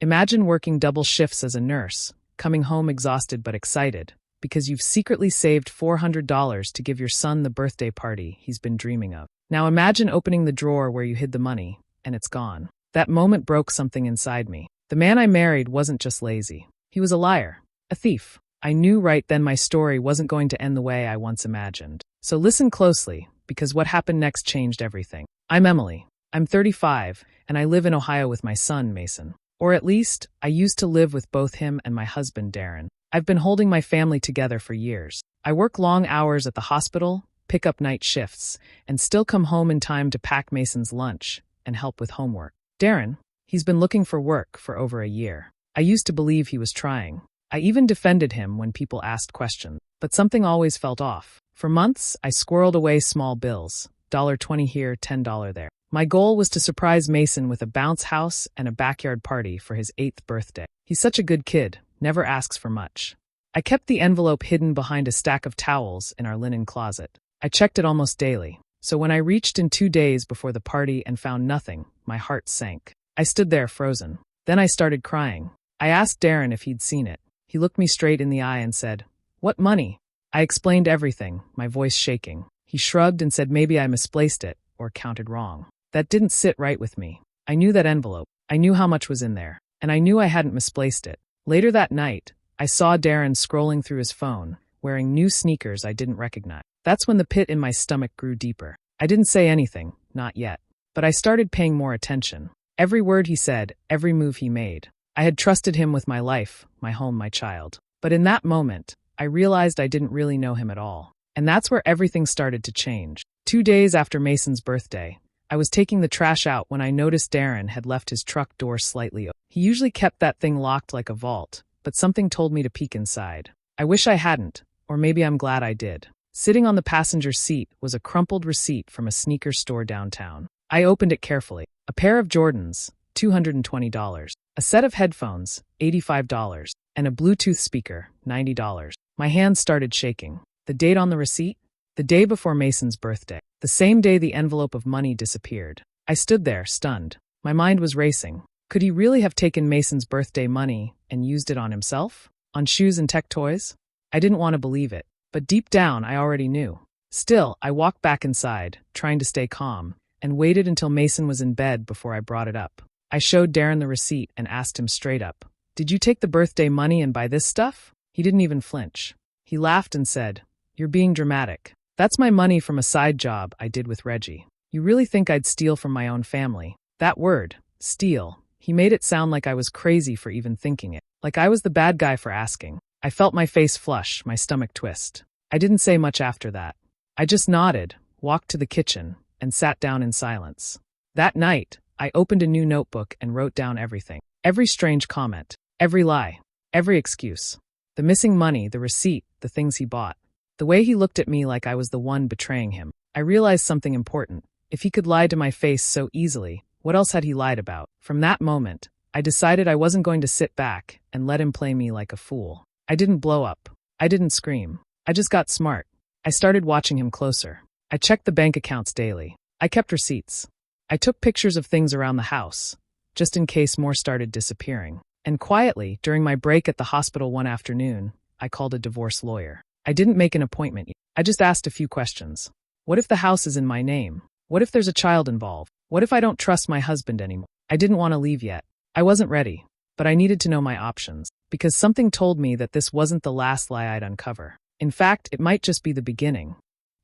Imagine working double shifts as a nurse, coming home exhausted but excited, because you've secretly saved $400 to give your son the birthday party he's been dreaming of. Now imagine opening the drawer where you hid the money, and it's gone. That moment broke something inside me. The man I married wasn't just lazy. He was a liar, a thief. I knew right then my story wasn't going to end the way I once imagined. So listen closely, because what happened next changed everything. I'm Emily. I'm 35, and I live in Ohio with my son, Mason. Or at least, I used to live with both him and my husband, Darren. I've been holding my family together for years. I work long hours at the hospital, pick up night shifts, and still come home in time to pack Mason's lunch and help with homework. Darren, he's been looking for work for over a year. I used to believe he was trying. I even defended him when people asked questions. But something always felt off. For months, I squirreled away small bills, $20 here, $10 there. My goal was to surprise Mason with a bounce house and a backyard party for his 8th birthday. He's such a good kid, never asks for much. I kept the envelope hidden behind a stack of towels in our linen closet. I checked it almost daily, so when I reached in 2 days before the party and found nothing, my heart sank. I stood there frozen. Then I started crying. I asked Darren if he'd seen it. He looked me straight in the eye and said, "What money?" I explained everything, my voice shaking. He shrugged and said maybe I misplaced it or counted wrong. That didn't sit right with me. I knew that envelope. I knew how much was in there. And I knew I hadn't misplaced it. Later that night, I saw Darren scrolling through his phone, wearing new sneakers I didn't recognize. That's when the pit in my stomach grew deeper. I didn't say anything, not yet. But I started paying more attention. Every word he said, every move he made. I had trusted him with my life, my home, my child. But in that moment, I realized I didn't really know him at all. And that's where everything started to change. 2 days after Mason's birthday, I was taking the trash out when I noticed Darren had left his truck door slightly open. He usually kept that thing locked like a vault, but something told me to peek inside. I wish I hadn't, or maybe I'm glad I did. Sitting on the passenger seat was a crumpled receipt from a sneaker store downtown. I opened it carefully. A pair of Jordans, $220. A set of headphones, $85. And a Bluetooth speaker, $90. My hands started shaking. The date on the receipt? The day before Mason's birthday. The same day the envelope of money disappeared. I stood there, stunned. My mind was racing. Could he really have taken Mason's birthday money and used it on himself? On shoes and tech toys? I didn't want to believe it, but deep down I already knew. Still, I walked back inside, trying to stay calm, and waited until Mason was in bed before I brought it up. I showed Darren the receipt and asked him straight up, "Did you take the birthday money and buy this stuff?" He didn't even flinch. He laughed and said, "You're being dramatic. That's my money from a side job I did with Reby. You really think I'd steal from my own family?" That word, steal, he made it sound like I was crazy for even thinking it, like I was the bad guy for asking. I felt my face flush, my stomach twist. I didn't say much after that. I just nodded, walked to the kitchen, and sat down in silence. That night, I opened a new notebook and wrote down everything. Every strange comment, every lie, every excuse. The missing money, the receipt, the things he bought. The way he looked at me like I was the one betraying him. I realized something important. If he could lie to my face so easily, what else had he lied about? From that moment, I decided I wasn't going to sit back and let him play me like a fool. I didn't blow up. I didn't scream. I just got smart. I started watching him closer. I checked the bank accounts daily. I kept receipts. I took pictures of things around the house, just in case more started disappearing. And quietly, during my break at the hospital one afternoon, I called a divorce lawyer. I didn't make an appointment yet. I just asked a few questions. What if the house is in my name? What if there's a child involved? What if I don't trust my husband anymore? I didn't want to leave yet. I wasn't ready, but I needed to know my options, because something told me that this wasn't the last lie I'd uncover. In fact, it might just be the beginning.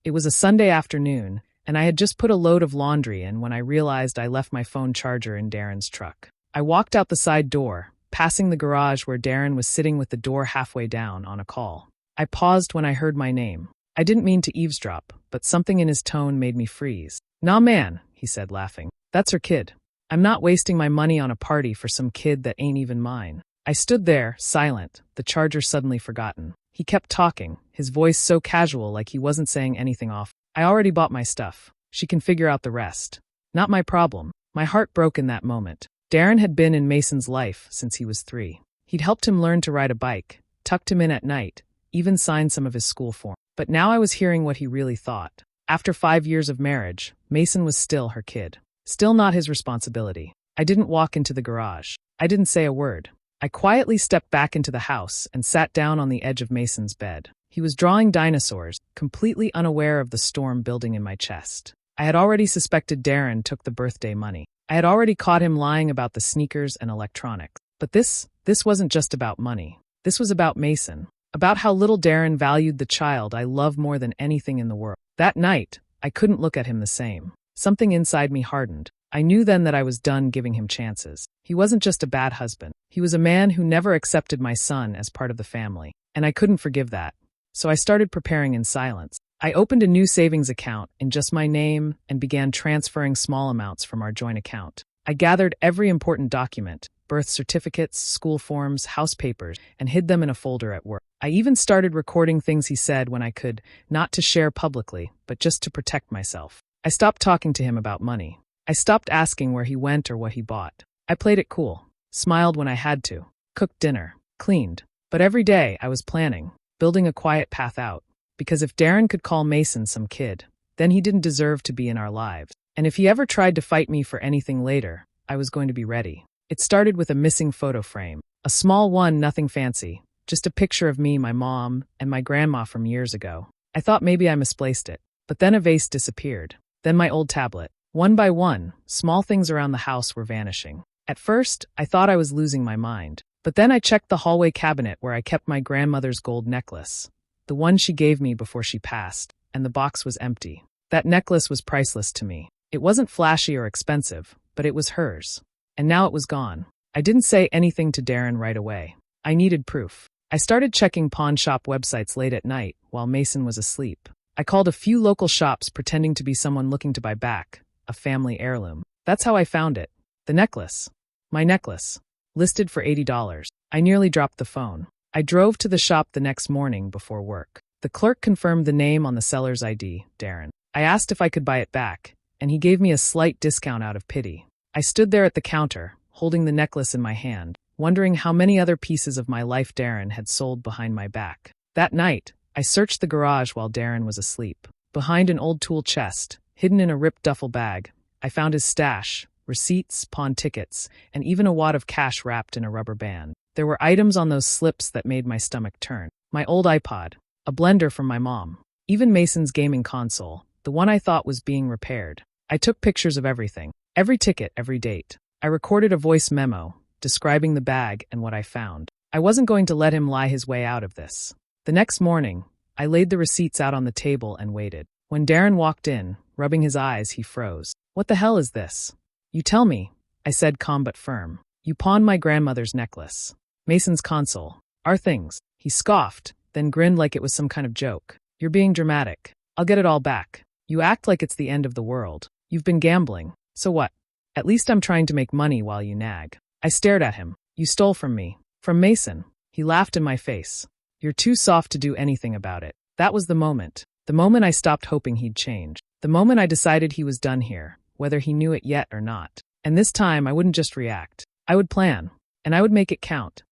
It was a Sunday afternoon, and I had just put a load of laundry in when I realized I left my phone charger in Darren's truck. I walked out the side door, passing the garage where Darren was sitting with the door halfway down on a call. I paused when I heard my name. I didn't mean to eavesdrop, but something in his tone made me freeze. "Nah, man," he said, laughing. "That's her kid. I'm not wasting my money on a party for some kid that ain't even mine." I stood there, silent, the charger suddenly forgotten. He kept talking, his voice so casual like he wasn't saying anything off. "I already bought my stuff. She can figure out the rest. Not my problem." My heart broke in that moment. Darren had been in Mason's life since he was 3. He'd helped him learn to ride a bike, tucked him in at night, even signed some of his school forms. But now I was hearing what he really thought. After 5 years of marriage, Mason was still her kid. Still not his responsibility. I didn't walk into the garage. I didn't say a word. I quietly stepped back into the house and sat down on the edge of Mason's bed. He was drawing dinosaurs, completely unaware of the storm building in my chest. I had already suspected Darren took the birthday money. I had already caught him lying about the sneakers and electronics. But this wasn't just about money. This was about Mason. About how little Darren valued the child I love more than anything in the world. That night, I couldn't look at him the same. Something inside me hardened. I knew then that I was done giving him chances. He wasn't just a bad husband. He was a man who never accepted my son as part of the family. And I couldn't forgive that. So I started preparing in silence. I opened a new savings account in just my name and began transferring small amounts from our joint account. I gathered every important document, birth certificates, school forms, house papers, and hid them in a folder at work. I even started recording things he said when I could, not to share publicly, but just to protect myself. I stopped talking to him about money. I stopped asking where he went or what he bought. I played it cool, smiled when I had to, cooked dinner, cleaned. But every day I was planning, building a quiet path out. Because if Darren could call Mason some kid, then he didn't deserve to be in our lives. And if he ever tried to fight me for anything later, I was going to be ready. It started with a missing photo frame. A small one, nothing fancy. Just a picture of me, my mom, and my grandma from years ago. I thought maybe I misplaced it. But then a vase disappeared. Then my old tablet. One by one, small things around the house were vanishing. At first, I thought I was losing my mind. But then I checked the hallway cabinet where I kept my grandmother's gold necklace. The one she gave me before she passed, and the box was empty. That necklace was priceless to me. It wasn't flashy or expensive, but it was hers. And now it was gone. I didn't say anything to Darren right away. I needed proof. I started checking pawn shop websites late at night while Mason was asleep. I called a few local shops pretending to be someone looking to buy back a family heirloom. That's how I found it. The necklace. My necklace. Listed for $80. I nearly dropped the phone. I drove to the shop the next morning before work. The clerk confirmed the name on the seller's ID, Darren. I asked if I could buy it back, and he gave me a slight discount out of pity. I stood there at the counter, holding the necklace in my hand, wondering how many other pieces of my life Darren had sold behind my back. That night, I searched the garage while Darren was asleep. Behind an old tool chest, hidden in a ripped duffel bag, I found his stash, receipts, pawn tickets, and even a wad of cash wrapped in a rubber band. There were items on those slips that made my stomach turn. My old iPod, a blender from my mom, even Mason's gaming console, the one I thought was being repaired. I took pictures of everything, every ticket, every date. I recorded a voice memo, describing the bag and what I found. I wasn't going to let him lie his way out of this. The next morning, I laid the receipts out on the table and waited. When Darren walked in, rubbing his eyes, he froze. "What the hell is this?" "You tell me," I said, calm but firm. "You pawned my grandmother's necklace. Mason's console. Our things." He scoffed, then grinned like it was some kind of joke. "You're being dramatic. I'll get it all back. You act like it's the end of the world. You've been gambling. So what? At least I'm trying to make money while you nag." I stared at him. "You stole from me. From Mason." He laughed in my face. "You're too soft to do anything about it." That was the moment. The moment I stopped hoping he'd change. The moment I decided he was done here, whether he knew it yet or not. And this time I wouldn't just react. I would plan. And I would make it count.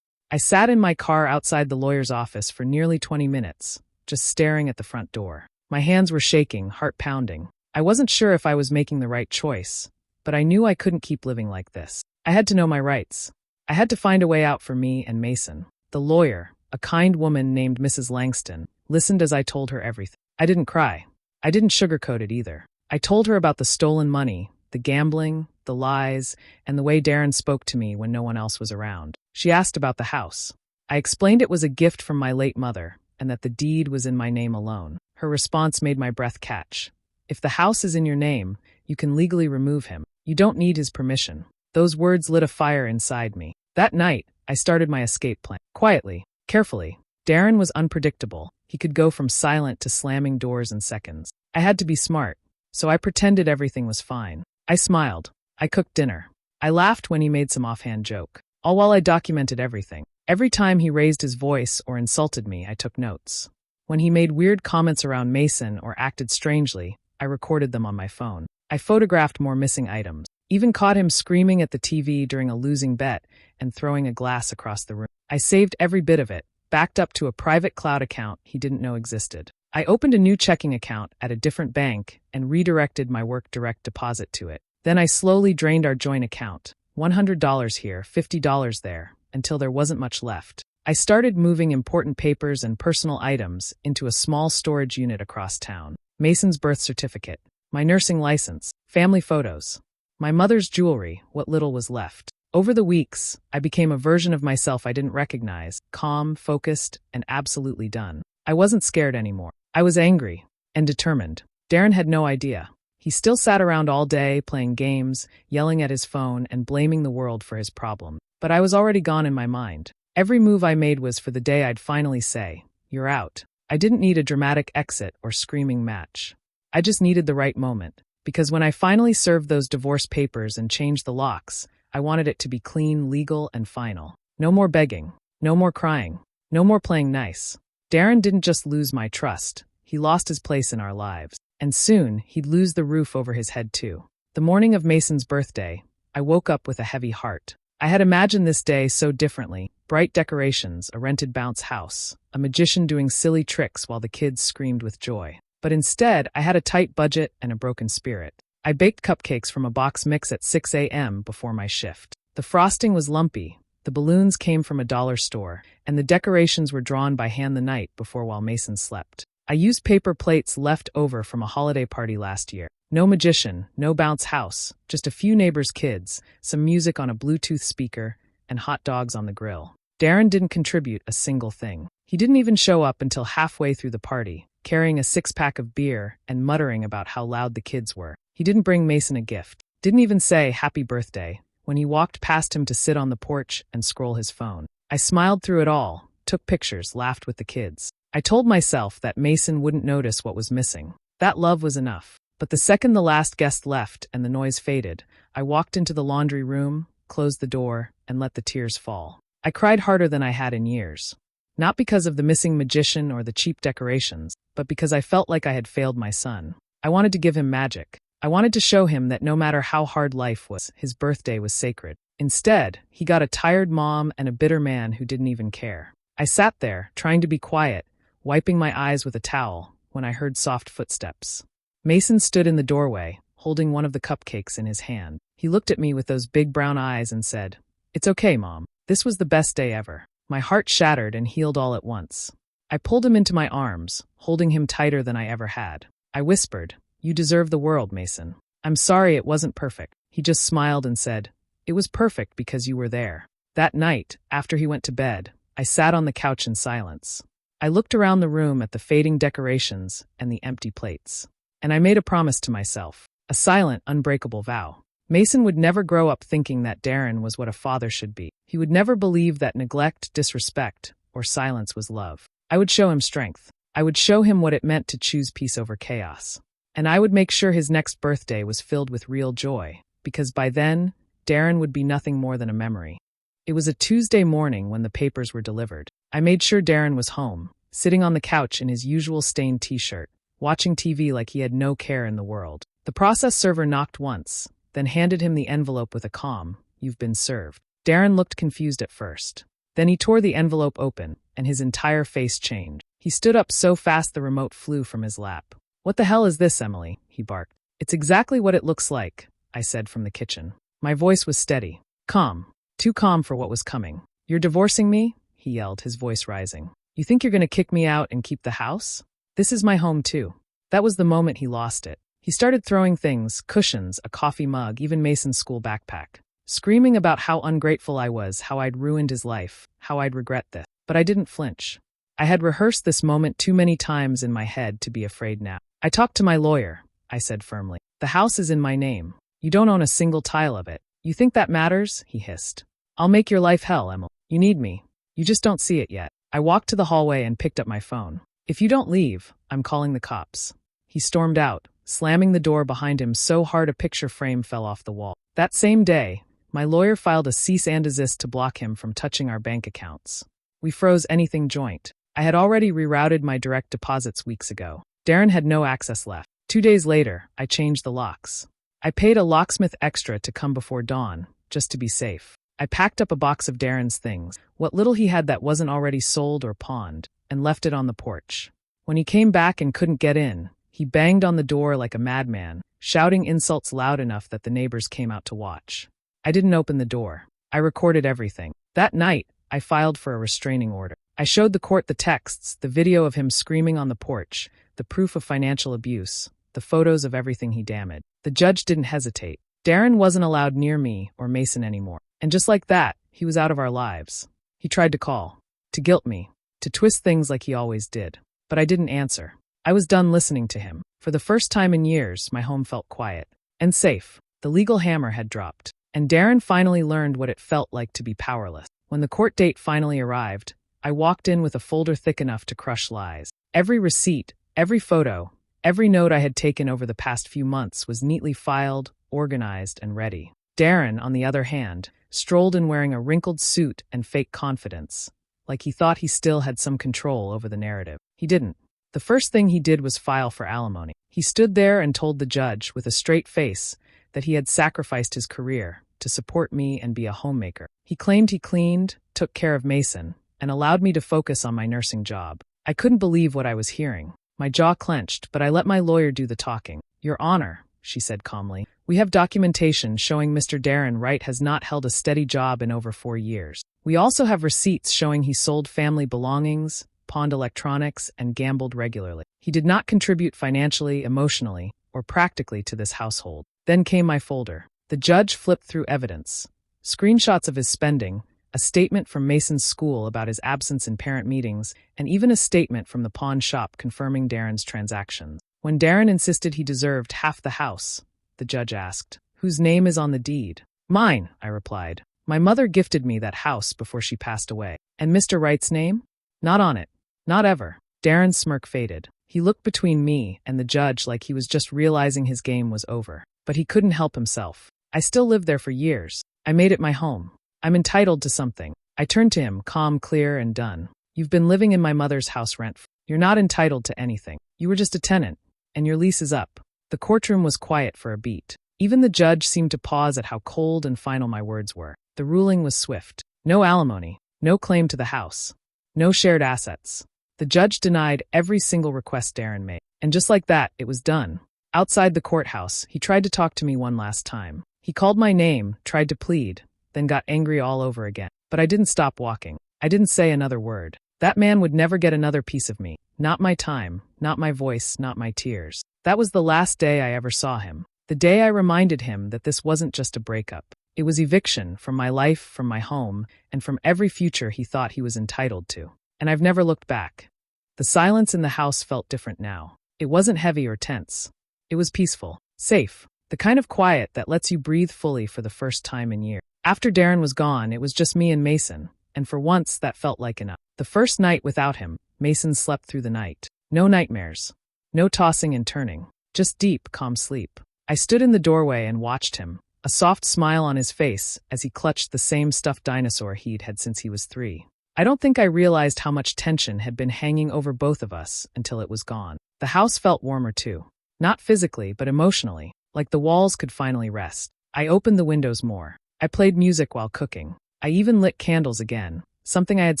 I sat in my car outside the lawyer's office for nearly 20 minutes, just staring at the front door. My hands were shaking, heart pounding. I wasn't sure if I was making the right choice, but I knew I couldn't keep living like this. I had to know my rights. I had to find a way out for me and Mason. The lawyer, a kind woman named Mrs. Langston, listened as I told her everything. I didn't cry. I didn't sugarcoat it either. I told her about the stolen money, the gambling, the lies, and the way Darren spoke to me when no one else was around. She asked about the house. I explained it was a gift from my late mother, and that the deed was in my name alone. Her response made my breath catch. "If the house is in your name, you can legally remove him. You don't need his permission." Those words lit a fire inside me. That night, I started my escape plan. Quietly, carefully. Darren was unpredictable. He could go from silent to slamming doors in seconds. I had to be smart, so I pretended everything was fine. I smiled. I cooked dinner. I laughed when he made some offhand joke, all while I documented everything. Every time he raised his voice or insulted me, I took notes. When he made weird comments around Mason or acted strangely, I recorded them on my phone. I photographed more missing items, even caught him screaming at the TV during a losing bet and throwing a glass across the room. I saved every bit of it, backed up to a private cloud account he didn't know existed. I opened a new checking account at a different bank and redirected my work direct deposit to it. Then I slowly drained our joint account, $100 here, $50 there, until there wasn't much left. I started moving important papers and personal items into a small storage unit across town. Mason's birth certificate, my nursing license, family photos, my mother's jewelry, what little was left. Over the weeks, I became a version of myself I didn't recognize, calm, focused, and absolutely done. I wasn't scared anymore. I was angry and determined. Darren had no idea. He still sat around all day, playing games, yelling at his phone, and blaming the world for his problem. But I was already gone in my mind. Every move I made was for the day I'd finally say, "You're out." I didn't need a dramatic exit or screaming match. I just needed the right moment. Because when I finally served those divorce papers and changed the locks, I wanted it to be clean, legal, and final. No more begging. No more crying. No more playing nice. Darren didn't just lose my trust. He lost his place in our lives. And soon, he'd lose the roof over his head too. The morning of Mason's birthday, I woke up with a heavy heart. I had imagined this day so differently. Bright decorations, a rented bounce house, a magician doing silly tricks while the kids screamed with joy. But instead, I had a tight budget and a broken spirit. I baked cupcakes from a box mix at 6 a.m. before my shift. The frosting was lumpy, the balloons came from a dollar store, and the decorations were drawn by hand the night before while Mason slept. I used paper plates left over from a holiday party last year. No magician, no bounce house, just a few neighbors' kids, some music on a Bluetooth speaker, and hot dogs on the grill. Darren didn't contribute a single thing. He didn't even show up until halfway through the party, carrying a six-pack of beer and muttering about how loud the kids were. He didn't bring Mason a gift, didn't even say happy birthday, when he walked past him to sit on the porch and scroll his phone. I smiled through it all, took pictures, laughed with the kids. I told myself that Mason wouldn't notice what was missing. That love was enough. But the second the last guest left and the noise faded, I walked into the laundry room, closed the door, and let the tears fall. I cried harder than I had in years. Not because of the missing magician or the cheap decorations, but because I felt like I had failed my son. I wanted to give him magic. I wanted to show him that no matter how hard life was, his birthday was sacred. Instead, he got a tired mom and a bitter man who didn't even care. I sat there, trying to be quiet, wiping my eyes with a towel, when I heard soft footsteps. Mason stood in the doorway, holding one of the cupcakes in his hand. He looked at me with those big brown eyes and said, "It's okay, Mom. This was the best day ever." My heart shattered and healed all at once. I pulled him into my arms, holding him tighter than I ever had. I whispered, "You deserve the world, Mason. I'm sorry it wasn't perfect." He just smiled and said, "It was perfect because you were there." That night, after he went to bed, I sat on the couch in silence. I looked around the room at the fading decorations and the empty plates. And I made a promise to myself, a silent, unbreakable vow. Mason would never grow up thinking that Darren was what a father should be. He would never believe that neglect, disrespect, or silence was love. I would show him strength. I would show him what it meant to choose peace over chaos. And I would make sure his next birthday was filled with real joy, because by then, Darren would be nothing more than a memory. It was a Tuesday morning when the papers were delivered. I made sure Darren was home, sitting on the couch in his usual stained t-shirt, watching TV like he had no care in the world. The process server knocked once, then handed him the envelope with a calm, "You've been served." Darren looked confused at first. Then he tore the envelope open, and his entire face changed. He stood up so fast the remote flew from his lap. "What the hell is this, Emily?" he barked. "It's exactly what it looks like," I said from the kitchen. My voice was steady, calm, too calm for what was coming. "You're divorcing me?" he yelled, his voice rising. "You think you're going to kick me out and keep the house? This is my home too." That was the moment he lost it. He started throwing things, cushions, a coffee mug, even Mason's school backpack, screaming about how ungrateful I was, how I'd ruined his life, how I'd regret this. But I didn't flinch. I had rehearsed this moment too many times in my head to be afraid now. "I talked to my lawyer," I said firmly. "The house is in my name. You don't own a single tile of it. You think that matters?" he hissed. "I'll make your life hell, Emily. You need me. You just don't see it yet." I walked to the hallway and picked up my phone. "If you don't leave, I'm calling the cops." He stormed out, slamming the door behind him so hard a picture frame fell off the wall. That same day, my lawyer filed a cease and desist to block him from touching our bank accounts. We froze anything joint. I had already rerouted my direct deposits weeks ago. Darren had no access left. 2 days later, I changed the locks. I paid a locksmith extra to come before dawn, just to be safe. I packed up a box of Darren's things, what little he had that wasn't already sold or pawned, and left it on the porch. When he came back and couldn't get in, he banged on the door like a madman, shouting insults loud enough that the neighbors came out to watch. I didn't open the door. I recorded everything. That night, I filed for a restraining order. I showed the court the texts, the video of him screaming on the porch, the proof of financial abuse, the photos of everything he damaged. The judge didn't hesitate. Darren wasn't allowed near me or Mason anymore. And just like that, he was out of our lives. He tried to call, to guilt me, to twist things like he always did. But I didn't answer. I was done listening to him. For the first time in years, my home felt quiet and safe. The legal hammer had dropped, and Darren finally learned what it felt like to be powerless. When the court date finally arrived, I walked in with a folder thick enough to crush lies. Every receipt, every photo, every note I had taken over the past few months was neatly filed, organized, and ready. Darren, on the other hand, strolled in wearing a wrinkled suit and fake confidence, like he thought he still had some control over the narrative. He didn't. The first thing he did was file for alimony. He stood there and told the judge, with a straight face, that he had sacrificed his career to support me and be a homemaker. He claimed he cleaned, took care of Mason, and allowed me to focus on my nursing job. I couldn't believe what I was hearing. My jaw clenched, but I let my lawyer do the talking. Your Honor, she said calmly, we have documentation showing Mr. Darren Wright has not held a steady job in over 4 years. We also have receipts showing he sold family belongings, pawned electronics, and gambled regularly. He did not contribute financially, emotionally, or practically to this household. Then came my folder. The judge flipped through evidence. Screenshots of his spending, a statement from Mason's school about his absence in parent meetings, and even a statement from the pawn shop confirming Darren's transactions. When Darren insisted he deserved half the house, the judge asked, "Whose name is on the deed?" "Mine," I replied. "My mother gifted me that house before she passed away." "And Mr. Wright's name?" "Not on it. Not ever." Darren's smirk faded. He looked between me and the judge like he was just realizing his game was over. But he couldn't help himself. "I still lived there for years. I made it my home. I'm entitled to something." I turned to him, calm, clear, and done. "You've been living in my mother's house rent-free. You're not entitled to anything. You were just a tenant, and your lease is up." The courtroom was quiet for a beat. Even the judge seemed to pause at how cold and final my words were. The ruling was swift. No alimony, no claim to the house, no shared assets. The judge denied every single request Darren made. And just like that, it was done. Outside the courthouse, he tried to talk to me one last time. He called my name, tried to plead, then got angry all over again. But I didn't stop walking. I didn't say another word. That man would never get another piece of me. Not my time, not my voice, not my tears. That was the last day I ever saw him. The day I reminded him that this wasn't just a breakup. It was eviction from my life, from my home, and from every future he thought he was entitled to. And I've never looked back. The silence in the house felt different now. It wasn't heavy or tense. It was peaceful, safe, the kind of quiet that lets you breathe fully for the first time in years. After Darren was gone, it was just me and Mason, and for once that felt like enough. The first night without him, Mason slept through the night. No nightmares. No tossing and turning. Just deep, calm sleep. I stood in the doorway and watched him, a soft smile on his face as he clutched the same stuffed dinosaur he'd had since he was 3. I don't think I realized how much tension had been hanging over both of us until it was gone. The house felt warmer too. Not physically, but emotionally, like the walls could finally rest. I opened the windows more. I played music while cooking. I even lit candles again, something I had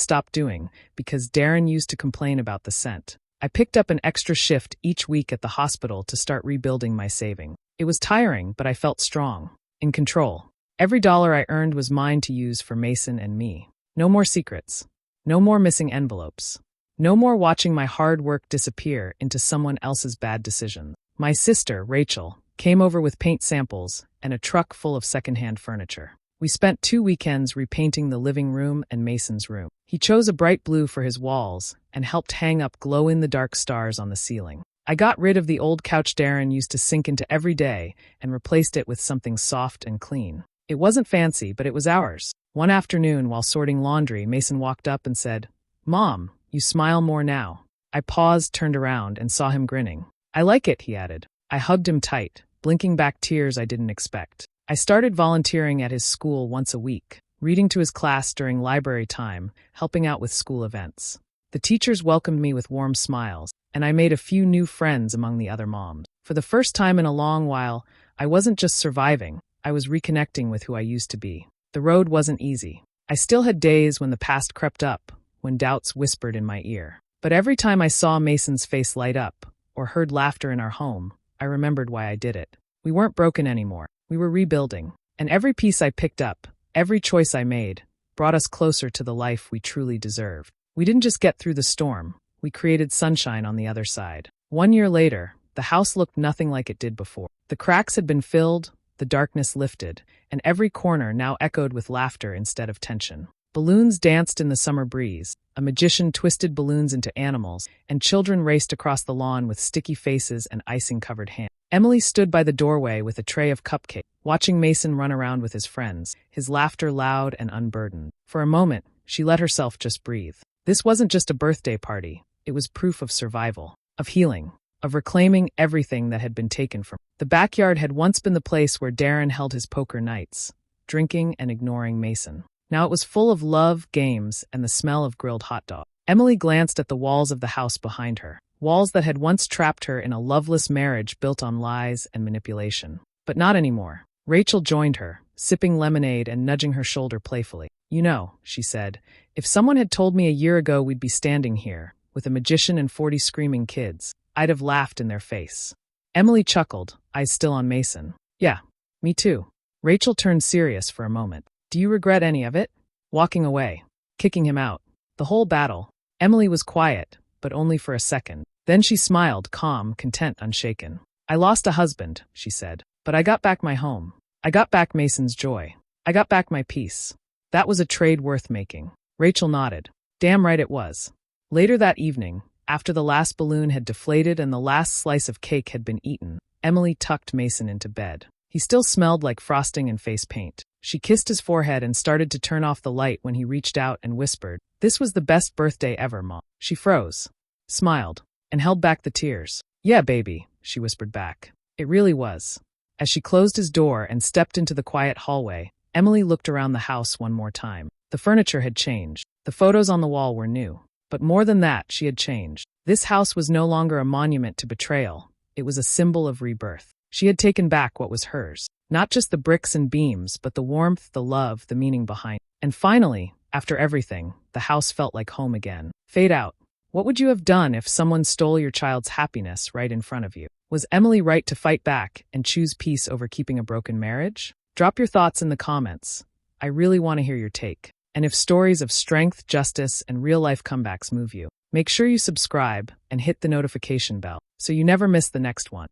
stopped doing because Darren used to complain about the scent. I picked up an extra shift each week at the hospital to start rebuilding my saving. It was tiring, but I felt strong, in control. Every dollar I earned was mine to use for Mason and me. No more secrets. No more missing envelopes. No more watching my hard work disappear into someone else's bad decisions. My sister, Rachel, came over with paint samples and a truck full of secondhand furniture. We spent 2 weekends repainting the living room and Mason's room. He chose a bright blue for his walls and helped hang up glow-in-the-dark stars on the ceiling. I got rid of the old couch Darren used to sink into every day and replaced it with something soft and clean. It wasn't fancy, but it was ours. One afternoon, while sorting laundry, Mason walked up and said, "Mom, you smile more now." I paused, turned around, and saw him grinning. "I like it," he added. I hugged him tight, blinking back tears I didn't expect. I started volunteering at his school once a week, reading to his class during library time, helping out with school events. The teachers welcomed me with warm smiles, and I made a few new friends among the other moms. For the first time in a long while, I wasn't just surviving, I was reconnecting with who I used to be. The road wasn't easy. I still had days when the past crept up, when doubts whispered in my ear. But every time I saw Mason's face light up, or heard laughter in our home, I remembered why I did it. We weren't broken anymore. We were rebuilding. And every piece I picked up, every choice I made, brought us closer to the life we truly deserved. We didn't just get through the storm, we created sunshine on the other side. 1 year later, the house looked nothing like it did before. The cracks had been filled, the darkness lifted, and every corner now echoed with laughter instead of tension. Balloons danced in the summer breeze, a magician twisted balloons into animals, and children raced across the lawn with sticky faces and icing-covered hands. Emily stood by the doorway with a tray of cupcakes, watching Mason run around with his friends, his laughter loud and unburdened. For a moment, she let herself just breathe. This wasn't just a birthday party, it was proof of survival, of healing, of reclaiming everything that had been taken from her. The backyard had once been the place where Darren held his poker nights, drinking and ignoring Mason. Now it was full of love, games, and the smell of grilled hot dogs. Emily glanced at the walls of the house behind her, walls that had once trapped her in a loveless marriage built on lies and manipulation. But not anymore. Rachel joined her, sipping lemonade and nudging her shoulder playfully. "You know," she said, "if someone had told me a year ago we'd be standing here, with a magician and 40 screaming kids, I'd have laughed in their face." Emily chuckled, eyes still on Mason. "Yeah, me too." Rachel turned serious for a moment. "Do you regret any of it?" Walking away. Kicking him out. The whole battle. Emily was quiet, but only for a second. Then she smiled, calm, content, unshaken. "I lost a husband," she said, "but I got back my home. I got back Mason's joy. I got back my peace. That was a trade worth making." Rachel nodded. Damn right it was. Later that evening, after the last balloon had deflated and the last slice of cake had been eaten, Emily tucked Mason into bed. He still smelled like frosting and face paint. She kissed his forehead and started to turn off the light when he reached out and whispered, "This was the best birthday ever, Mom." She froze, smiled, and held back the tears. "Yeah, baby," she whispered back. "It really was." As she closed his door and stepped into the quiet hallway, Emily looked around the house one more time. The furniture had changed. The photos on the wall were new. But more than that, she had changed. This house was no longer a monument to betrayal. It was a symbol of rebirth. She had taken back what was hers. Not just the bricks and beams, but the warmth, the love, the meaning behind it. And finally, after everything, the house felt like home again. Fade out. What would you have done if someone stole your child's happiness right in front of you? Was Emily right to fight back and choose peace over keeping a broken marriage? Drop your thoughts in the comments. I really want to hear your take. And if stories of strength, justice, and real-life comebacks move you, make sure you subscribe and hit the notification bell so you never miss the next one.